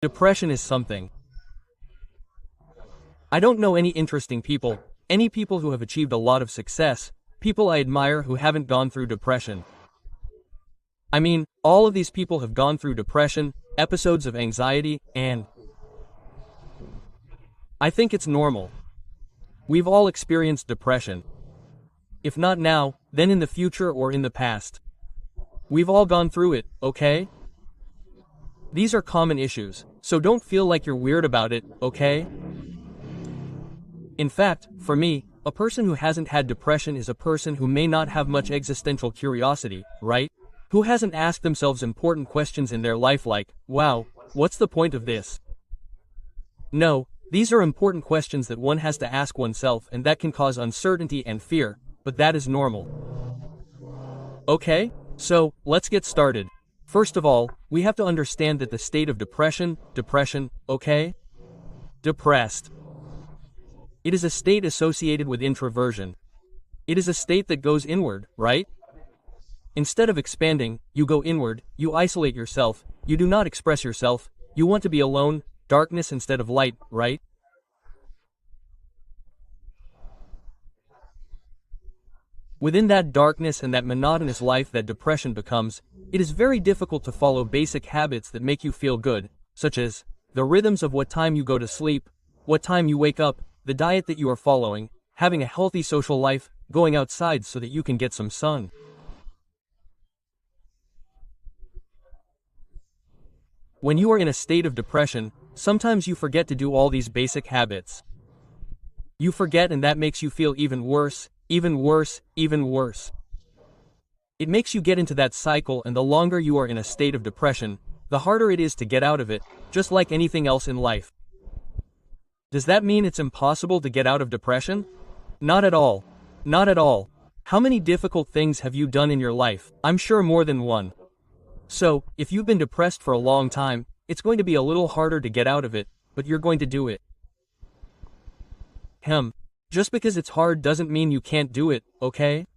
Depression is something. I don't know any people who have achieved a lot of success, people I admire who haven't gone through depression. I mean, all of these people have gone through depression, episodes of anxiety, and I think it's normal. We've all experienced depression. If not now, then in the future or in the past. We've all gone through it, okay? These are common issues, so don't feel like you're weird about it, okay? In fact, for me, a person who hasn't had depression is a person who may not have much existential curiosity, right? Who hasn't asked themselves important questions in their life like, wow, what's the point of this? No, these are important questions that one has to ask oneself and that can cause uncertainty and fear, but that is normal. Okay, so, let's get started. First of all, we have to understand that the state of depression, okay? Depressed. It is a state associated with introversion. It is a state that goes inward, right? Instead of expanding, you go inward, you isolate yourself, you do not express yourself, you want to be alone, darkness instead of light, right? Within that darkness and that monotonous life that depression becomes, it is very difficult to follow basic habits that make you feel good, such as the rhythms of what time you go to sleep, what time you wake up, the diet that you are following, having a healthy social life, going outside so that you can get some sun. When you are in a state of depression, sometimes you forget to do all these basic habits. You forget and that makes you feel even worse, even worse, even worse. It makes you get into that cycle, and the longer you are in a state of depression, the harder it is to get out of it, just like anything else in life. Does that mean it's impossible to get out of depression? Not at all. Not at all. How many difficult things have you done in your life? I'm sure more than one. So, if you've been depressed for a long time, it's going to be a little harder to get out of it, but you're going to do it. Just because it's hard doesn't mean you can't do it, okay?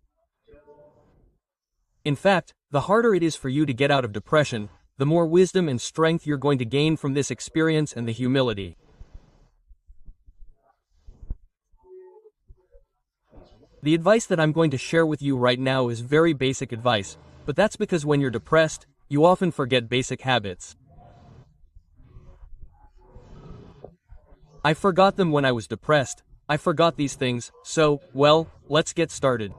In fact, the harder it is for you to get out of depression, the more wisdom and strength you're going to gain from this experience and the humility. The advice that I'm going to share with you right now is very basic advice, but that's because when you're depressed, you often forget basic habits. I forgot them when I was depressed. I forgot these things, so, well, let's get started.